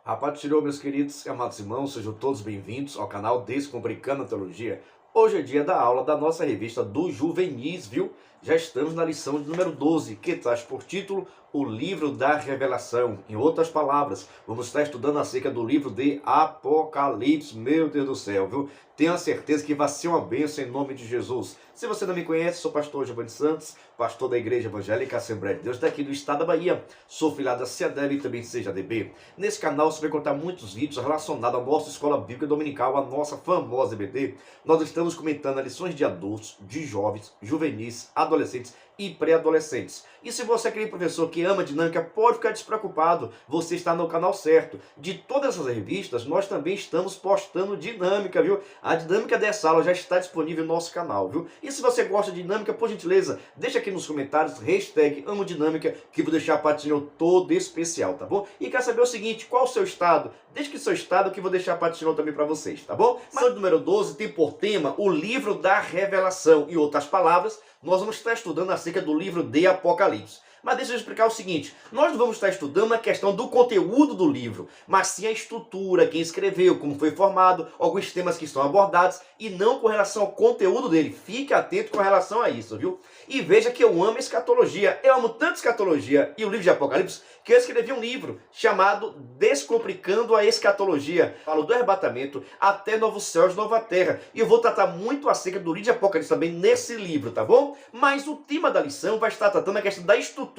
A paz do Senhor, meus queridos e amados irmãos, sejam todos bem-vindos ao canal Descomplicando a Teologia. Hoje é dia da aula da nossa revista dos Juvenis, viu? Já estamos na lição de número 12, que traz por título O Livro da Revelação. Em outras palavras, vamos estar estudando acerca do livro de Apocalipse. Meu Deus do céu, viu? Tenho a certeza que vai ser uma bênção em nome de Jesus. Se você não me conhece, sou pastor Giovanni Santos, pastor da Igreja Evangélica Assembleia de Deus daqui do estado da Bahia. Sou filiado da CEADEB e também CEJADB. Nesse canal você vai encontrar muitos vídeos relacionados à nossa Escola Bíblica Dominical, a nossa famosa EBD. Nós estamos comentando lições de adultos, de jovens, juvenis, adolescentes e pré-adolescentes. E se você é aquele professor que ama dinâmica, pode ficar despreocupado, você está no canal certo. De todas essas revistas, nós também estamos postando dinâmica, viu? A dinâmica dessa aula já está disponível no nosso canal, viu? E se você gosta de dinâmica, por gentileza, deixa aqui nos comentários, hashtag amo dinâmica, que vou deixar para o todo especial, tá bom? E quer saber o seguinte, qual o seu estado? Deixa aqui o seu estado que eu vou deixar para também para vocês, tá bom? Mas o número 12 tem por tema o livro da revelação. Em outras palavras, nós vamos estar estudando acerca do livro de Apocalipse. Mas deixa eu explicar o seguinte, nós não vamos estar estudando a questão do conteúdo do livro, mas sim a estrutura, quem escreveu, como foi formado, alguns temas que estão abordados e não com relação ao conteúdo dele. Fique atento com relação a isso, viu? E veja que eu amo escatologia, eu amo tanto escatologia e o livro de Apocalipse, que eu escrevi um livro chamado Descomplicando a Escatologia. Falo do arrebatamento até novos céus e nova terra. E eu vou tratar muito acerca do livro de Apocalipse também nesse livro, tá bom? Mas o tema da lição vai estar tratando a questão da estrutura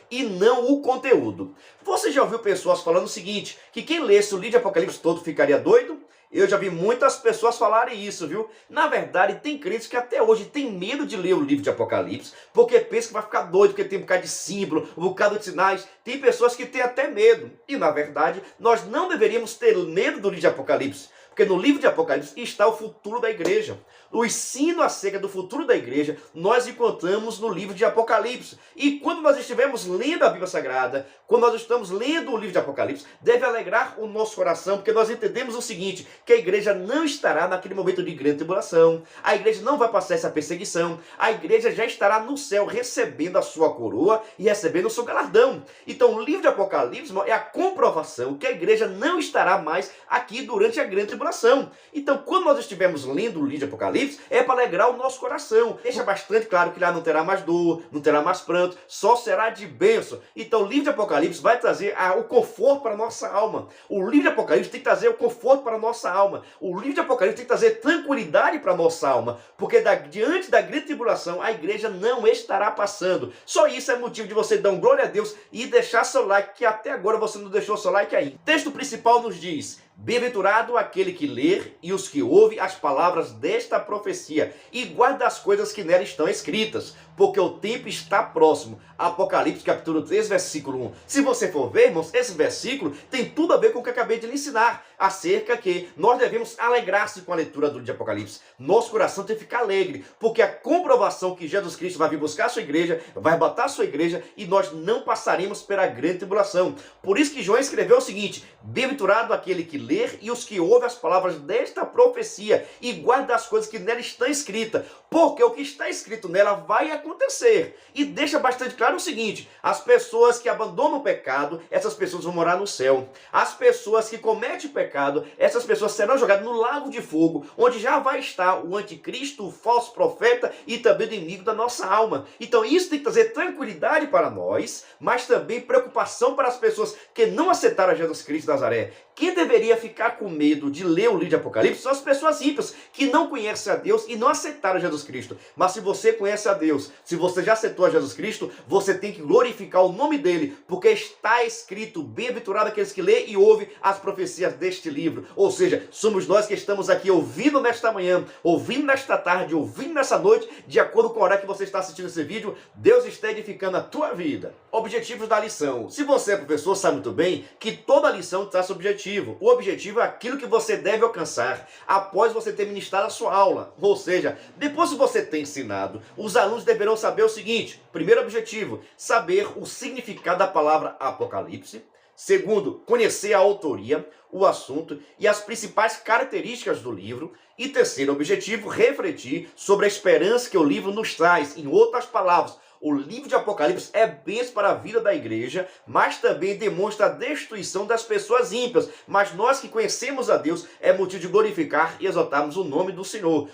e não o conteúdo. Você já ouviu pessoas falando o seguinte, que quem lesse o livro de Apocalipse todo ficaria doido? Eu já vi muitas pessoas falarem isso, viu? Na verdade, tem crentes que até hoje têm medo de ler o livro de Apocalipse, porque pensam que vai ficar doido, porque tem um bocado de símbolo, um bocado de sinais. Tem pessoas que têm até medo. E, na verdade, nós não deveríamos ter medo do livro de Apocalipse, porque no livro de Apocalipse está o futuro da igreja. O ensino acerca do futuro da igreja nós encontramos no livro de Apocalipse. E quando nós estivermos lendo a Bíblia Sagrada, quando nós estamos lendo o livro de Apocalipse, deve alegrar o nosso coração, porque nós entendemos o seguinte, que a igreja não estará naquele momento de grande tribulação, a igreja não vai passar essa perseguição, a igreja já estará no céu recebendo a sua coroa e recebendo o seu galardão. Então o livro de Apocalipse é a comprovação que a igreja não estará mais aqui durante a grande tribulação. Então quando nós estivermos lendo o livro de Apocalipse, é para alegrar o nosso coração. Deixa bastante claro que lá não terá mais dor, não terá mais pranto, só será de bênção. Então o livro de Apocalipse vai trazer o conforto para a nossa alma. O livro de Apocalipse tem que trazer o conforto para a nossa alma. O livro de Apocalipse tem que trazer tranquilidade para a nossa alma, porque diante da grande tribulação a igreja não estará passando. Só isso é motivo de você dar um glória a Deus e deixar seu like, que até agora você não deixou seu like aí. O texto principal nos diz: bem-aventurado aquele que lê e os que ouvem as palavras desta profecia e guarda as coisas que nela estão escritas, porque o tempo está próximo. Apocalipse capítulo 3, versículo 1. Se você for ver, irmãos, esse versículo tem tudo a ver com o que eu acabei de lhe ensinar, acerca que nós devemos alegrar-se com a leitura do livro de Apocalipse. Nosso coração tem que ficar alegre, porque a comprovação que Jesus Cristo vai vir buscar a sua igreja, vai arrebatar a sua igreja, e nós não passaremos pela grande tribulação. Por isso que João escreveu o seguinte: bem-aventurado aquele que lê e os que ouvem as palavras desta profecia e guarda as coisas que nela estão escritas, porque o que está escrito nela vai acontecer. E deixa bastante claro o seguinte: as pessoas que abandonam o pecado, essas pessoas vão morar no céu. As pessoas que cometem o pecado, essas pessoas serão jogadas no lago de fogo, onde já vai estar o anticristo, o falso profeta e também o inimigo da nossa alma. Então isso tem que trazer tranquilidade para nós, mas também preocupação para as pessoas que não aceitaram a Jesus Cristo de Nazaré. Quem deveria ficar com medo de ler o livro de Apocalipse são as pessoas ímpias, que não conhecem a Deus e não aceitaram Jesus Cristo. Mas se você conhece a Deus, se você já aceitou a Jesus Cristo, você tem que glorificar o nome dele, porque está escrito: bem-aventurado aqueles que lê e ouvem as profecias deste livro. Ou seja, somos nós que estamos aqui ouvindo nesta manhã, ouvindo nesta tarde, ouvindo nessa noite, de acordo com a hora que você está assistindo esse vídeo. Deus está edificando a tua vida. Objetivos da lição. Se você é professor, sabe muito bem que toda lição traz objetivo. O objetivo é aquilo que você deve alcançar após você ter ministrado a sua aula. Ou seja, depois que você ter ensinado, os alunos deverão saber o seguinte: primeiro objetivo, saber o significado da palavra Apocalipse. Segundo, conhecer a autoria, o assunto e as principais características do livro. E terceiro objetivo, refletir sobre a esperança que o livro nos traz. Em outras palavras, O livro de Apocalipse é bênção para a vida da igreja, mas também demonstra a destruição das pessoas ímpias. Mas nós que conhecemos a Deus, é motivo de glorificar e exaltarmos o nome do Senhor.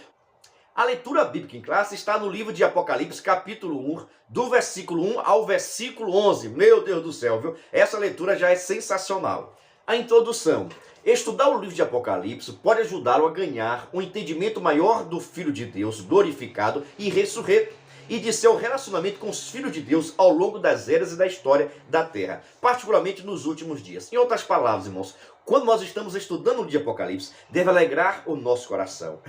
A leitura bíblica em classe está no livro de Apocalipse, capítulo 1, do versículo 1 ao versículo 11. Meu Deus do céu, viu? Essa leitura já é sensacional. A introdução. Estudar o livro de Apocalipse pode ajudá-lo a ganhar um entendimento maior do Filho de Deus glorificado e ressurreto, e de seu relacionamento com os filhos de Deus ao longo das eras e da história da Terra, particularmente nos últimos dias. Em outras palavras, irmãos, quando nós estamos estudando o livro de Apocalipse, deve alegrar o nosso coração.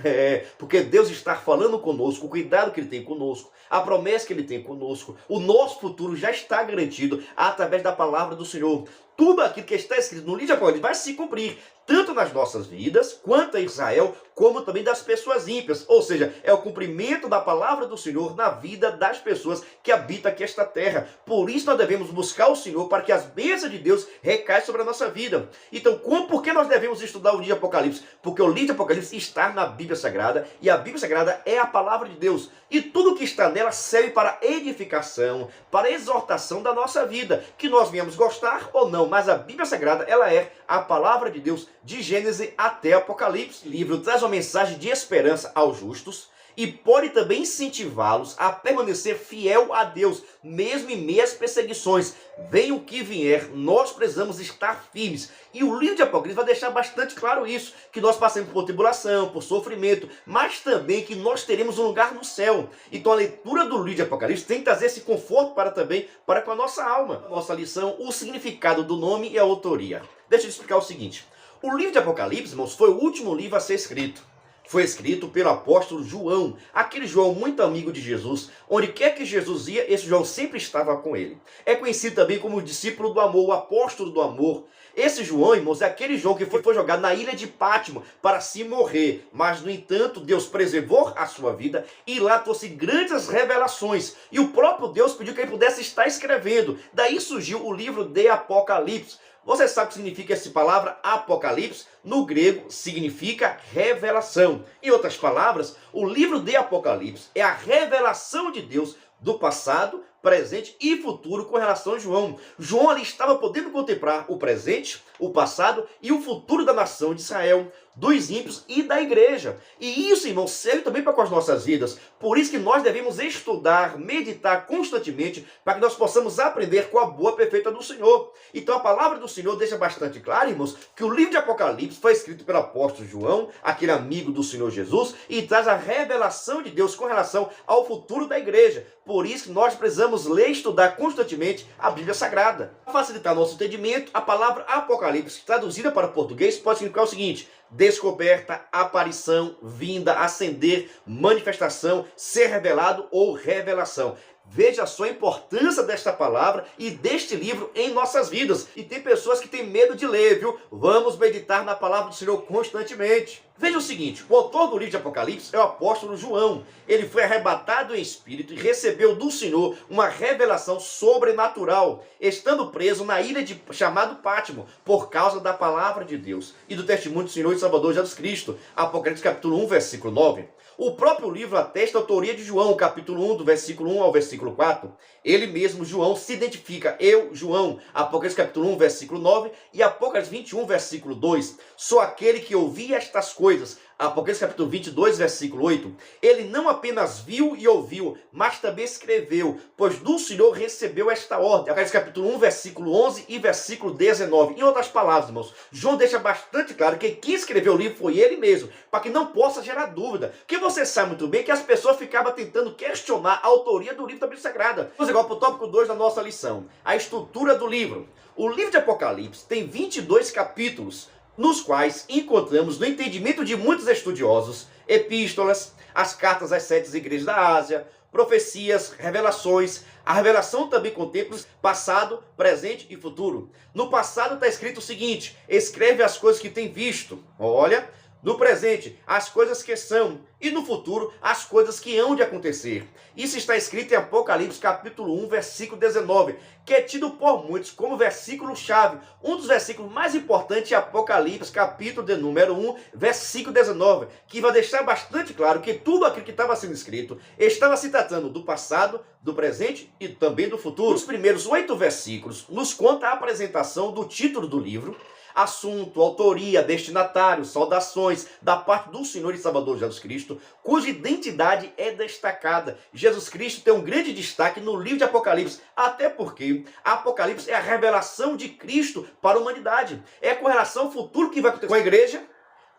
Porque Deus está falando conosco, o cuidado que Ele tem conosco, a promessa que Ele tem conosco, o nosso futuro já está garantido através da palavra do Senhor. Tudo aquilo que está escrito no livro de Apocalipse vai se cumprir, tanto nas nossas vidas, quanto a Israel, como também das pessoas ímpias. Ou seja, é o cumprimento da palavra do Senhor na vida das pessoas que habitam aqui esta terra. Por isso nós devemos buscar o Senhor para que as bênçãos de Deus recaiam sobre a nossa vida. Então, por que nós devemos estudar o livro de Apocalipse? Porque o livro de Apocalipse está na Bíblia Sagrada, e a Bíblia Sagrada é a palavra de Deus. E tudo que está nela serve para edificação, para exortação da nossa vida, que nós venhamos gostar ou não. Mas a Bíblia Sagrada, ela é a palavra de Deus, de Gênesis até Apocalipse. O livro traz uma mensagem de esperança aos justos e pode também incentivá-los a permanecer fiel a Deus, mesmo em meio às perseguições. Venha o que vier, nós precisamos estar firmes. E o livro de Apocalipse vai deixar bastante claro isso, que nós passamos por tribulação, por sofrimento, mas também que nós teremos um lugar no céu. Então a leitura do livro de Apocalipse tem que trazer esse conforto para com a nossa alma. Nossa lição, o significado do nome e a autoria. Deixa eu explicar o seguinte. O livro de Apocalipse, irmãos, foi o último livro a ser escrito. Foi escrito pelo apóstolo João, aquele João muito amigo de Jesus. Onde quer que Jesus ia, esse João sempre estava com ele. É conhecido também como o discípulo do amor, o apóstolo do amor. Esse João, irmãos, é aquele João que foi jogado na ilha de Pátimo para se morrer. Mas, no entanto, Deus preservou a sua vida e lá trouxe grandes revelações. E o próprio Deus pediu que ele pudesse estar escrevendo. Daí surgiu o livro de Apocalipse. Você sabe o que significa essa palavra Apocalipse? No grego significa revelação. Em outras palavras, o livro de Apocalipse é a revelação de Deus do passado, presente e futuro com relação a João. João ali estava podendo contemplar o presente, o passado e o futuro da nação de Israel, dos ímpios e da igreja. E isso, irmão, serve também para com as nossas vidas. Por isso que nós devemos estudar, meditar constantemente, para que nós possamos aprender com a boa perfeita do Senhor. Então a palavra do Senhor deixa bastante claro, irmãos, que o livro de Apocalipse foi escrito pelo apóstolo João, aquele amigo do Senhor Jesus, e traz a revelação de Deus com relação ao futuro da igreja. Por isso que nós precisamos ler e estudar constantemente a Bíblia Sagrada. Para facilitar nosso entendimento, a palavra Apocalipse, traduzida para o português, pode significar o seguinte: descoberta, aparição, vinda, ascender, manifestação, ser revelado ou revelação. Veja só a importância desta palavra e deste livro em nossas vidas. E tem pessoas que têm medo de ler, viu? Vamos meditar na palavra do Senhor constantemente. Veja o seguinte, o autor do livro de Apocalipse é o apóstolo João. Ele foi arrebatado em espírito e recebeu do Senhor uma revelação sobrenatural, estando preso na ilha chamado Pátimo, por causa da palavra de Deus e do testemunho do Senhor e Salvador Jesus Cristo. Apocalipse capítulo 1, versículo 9. O próprio livro atesta a autoria de João, capítulo 1, do versículo 1 ao versículo 4. Ele mesmo, João, se identifica, eu, João, Apocalipse capítulo 1, versículo 9, e Apocalipse 21, versículo 2. Sou aquele que ouvi estas coisas. Apocalipse capítulo 22, versículo 8. Ele não apenas viu e ouviu, mas também escreveu, pois do Senhor recebeu esta ordem. Apocalipse capítulo 1, versículo 11 e versículo 19. Em outras palavras, irmãos, João deixa bastante claro que quem escreveu o livro foi ele mesmo, para que não possa gerar dúvida. Porque você sabe muito bem que as pessoas ficavam tentando questionar a autoria do livro da Bíblia Sagrada. Vamos agora para o tópico 2 da nossa lição, a estrutura do livro. O livro de Apocalipse tem 22 capítulos, nos quais encontramos, no entendimento de muitos estudiosos, epístolas, as cartas às 7 igrejas da Ásia, profecias, revelações. A revelação também contempla passado, presente e futuro. No passado está escrito o seguinte: escreve as coisas que tem visto. Olha, No presente, as coisas que são, e no futuro, as coisas que hão de acontecer. Isso está escrito em Apocalipse capítulo 1, versículo 19, que é tido por muitos como versículo-chave. Um dos versículos mais importantes é Apocalipse capítulo de número 1, versículo 19, que vai deixar bastante claro que tudo aquilo que estava sendo escrito estava se tratando do passado, do presente e também do futuro. Os primeiros 8 versículos nos conta a apresentação do título do livro, assunto, autoria, destinatário, saudações da parte do Senhor e Salvador Jesus Cristo, cuja identidade é destacada. Jesus Cristo tem um grande destaque no livro de Apocalipse, até porque Apocalipse é a revelação de Cristo para a humanidade. É com relação ao futuro que vai acontecer com a igreja,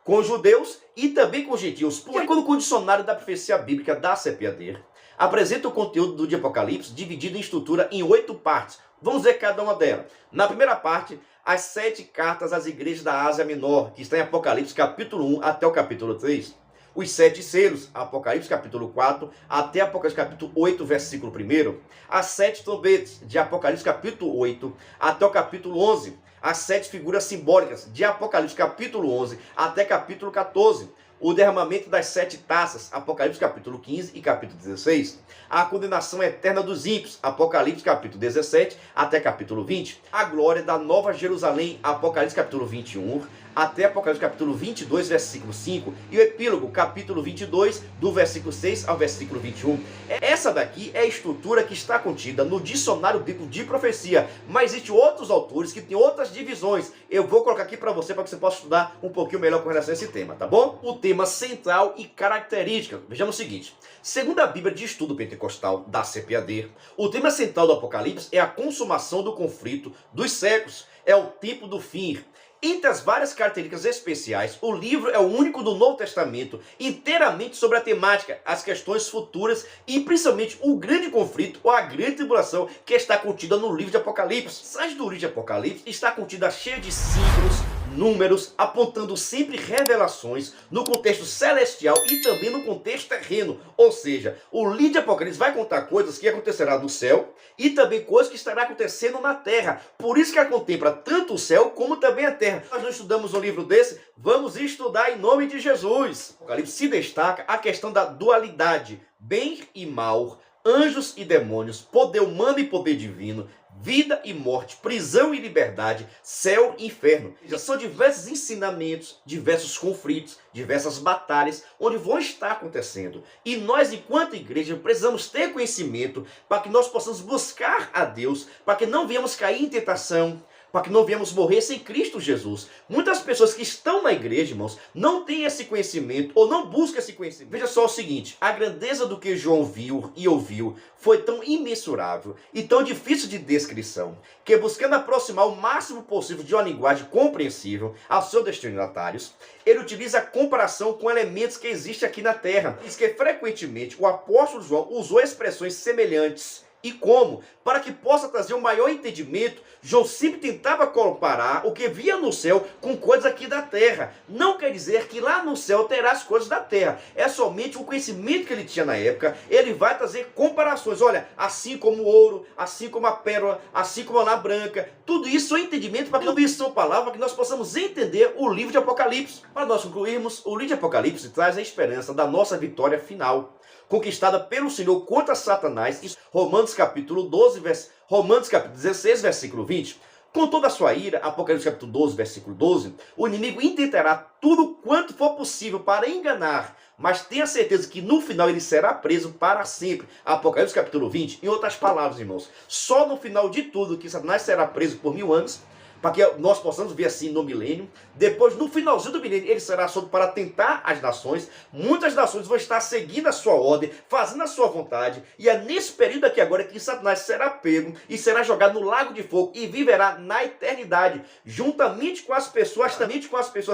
com os judeus e também com os gentios. Porque quando o dicionário da profecia bíblica da CPAD apresenta o conteúdo do Apocalipse dividido em estrutura em 8 partes. Vamos ver cada uma delas. Na primeira parte, as 7 cartas às igrejas da Ásia Menor, que está em Apocalipse capítulo 1 até o capítulo 3. Os 7 selos, Apocalipse capítulo 4 até Apocalipse capítulo 8, versículo 1. As 7 trombetas, de Apocalipse capítulo 8 até o capítulo 11. As 7 figuras simbólicas, de Apocalipse capítulo 11 até capítulo 14. O derramamento das 7 taças, Apocalipse capítulo 15 e capítulo 16. A condenação eterna dos ímpios, Apocalipse capítulo 17 até capítulo 20. A glória da Nova Jerusalém, Apocalipse capítulo 21 até Apocalipse capítulo 22, versículo 5. E o epílogo, capítulo 22, do versículo 6 ao versículo 21. Essa daqui é a estrutura que está contida no dicionário bíblico de profecia. Mas existem outros autores que têm outras divisões. Eu vou colocar aqui para você que você possa estudar um pouquinho melhor com relação a esse tema, tá bom? O tema central e característica. Vejamos o seguinte. Segundo a Bíblia de Estudo Pentecostal da CPAD, o tema central do Apocalipse é a consumação do conflito dos séculos. É o tempo do fim. Entre as várias características especiais, o livro é o único do Novo Testamento inteiramente sobre a temática, as questões futuras e principalmente o grande conflito ou a grande tribulação que está contida no livro de Apocalipse. A do livro de Apocalipse está contida cheia de símbolos, números, apontando sempre revelações no contexto celestial e também no contexto terreno. Ou seja, o livro de Apocalipse vai contar coisas que acontecerá no céu e também coisas que estará acontecendo na terra. Por isso que ela contempla tanto o céu como também a terra. Nós não estudamos um livro desse, vamos estudar em nome de Jesus. O Apocalipse se destaca a questão da dualidade, bem e mal, anjos e demônios, poder humano e poder divino, vida e morte, prisão e liberdade, céu e inferno. Já são diversos ensinamentos, diversos conflitos, diversas batalhas, onde vão estar acontecendo. E nós, enquanto igreja, precisamos ter conhecimento para que nós possamos buscar a Deus, para que não venhamos cair em tentação, para que não venhamos morrer sem Cristo Jesus. Muitas pessoas que estão na igreja, irmãos, não têm esse conhecimento ou não buscam esse conhecimento. Veja só o seguinte, a grandeza do que João viu e ouviu foi tão imensurável e tão difícil de descrição, que buscando aproximar o máximo possível de uma linguagem compreensível aos seus destinatários, ele utiliza a comparação com elementos que existem aqui na terra. Diz que frequentemente o apóstolo João usou expressões semelhantes. E como? Para que possa trazer um maior entendimento, João sempre tentava comparar o que via no céu com coisas aqui da terra. Não quer dizer que lá no céu terá as coisas da terra. É somente o conhecimento que ele tinha na época. Ele vai trazer comparações. Olha, assim como o ouro, assim como a pérola, assim como a lã branca. Tudo isso é entendimento para que tudo isso são palavras que nós possamos entender o livro de Apocalipse. Para nós concluirmos, o livro de Apocalipse traz a esperança da nossa vitória final, conquistada pelo Senhor contra Satanás. Romanos capítulo 16, versículo 20. Com toda a sua ira, Apocalipse capítulo 12, versículo 12, o inimigo intentará tudo quanto for possível para enganar, mas tenha certeza que no final ele será preso para sempre. Apocalipse capítulo 20, em outras palavras, irmãos, só no final de tudo que Satanás será preso por 1000 anos, para que nós possamos ver assim no milênio. Depois, no finalzinho do milênio, ele será solto para tentar as nações. Muitas nações vão estar seguindo a sua ordem, fazendo a sua vontade. E é nesse período aqui agora que Satanás será pego e será jogado no lago de fogo e viverá na eternidade, juntamente com as pessoas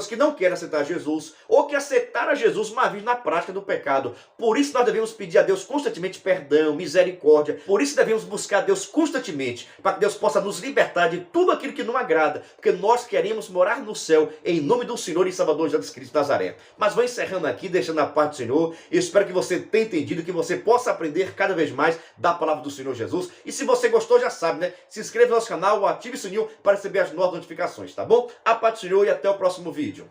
que não querem aceitar Jesus, ou que aceitaram Jesus, mas vivem na prática do pecado. Por isso nós devemos pedir a Deus constantemente perdão, misericórdia. Por isso devemos buscar a Deus constantemente, para que Deus possa nos libertar de tudo aquilo que não agrada, porque nós queremos morar no céu, em nome do Senhor e Salvador Jesus Cristo de Nazaré. Mas vou encerrando aqui, deixando a parte do Senhor. Eu espero que você tenha entendido, que você possa aprender cada vez mais da palavra do Senhor Jesus. E se você gostou, já sabe, né? Se inscreva no nosso canal, ative o sininho para receber as novas notificações, tá bom? A paz do Senhor e até o próximo vídeo.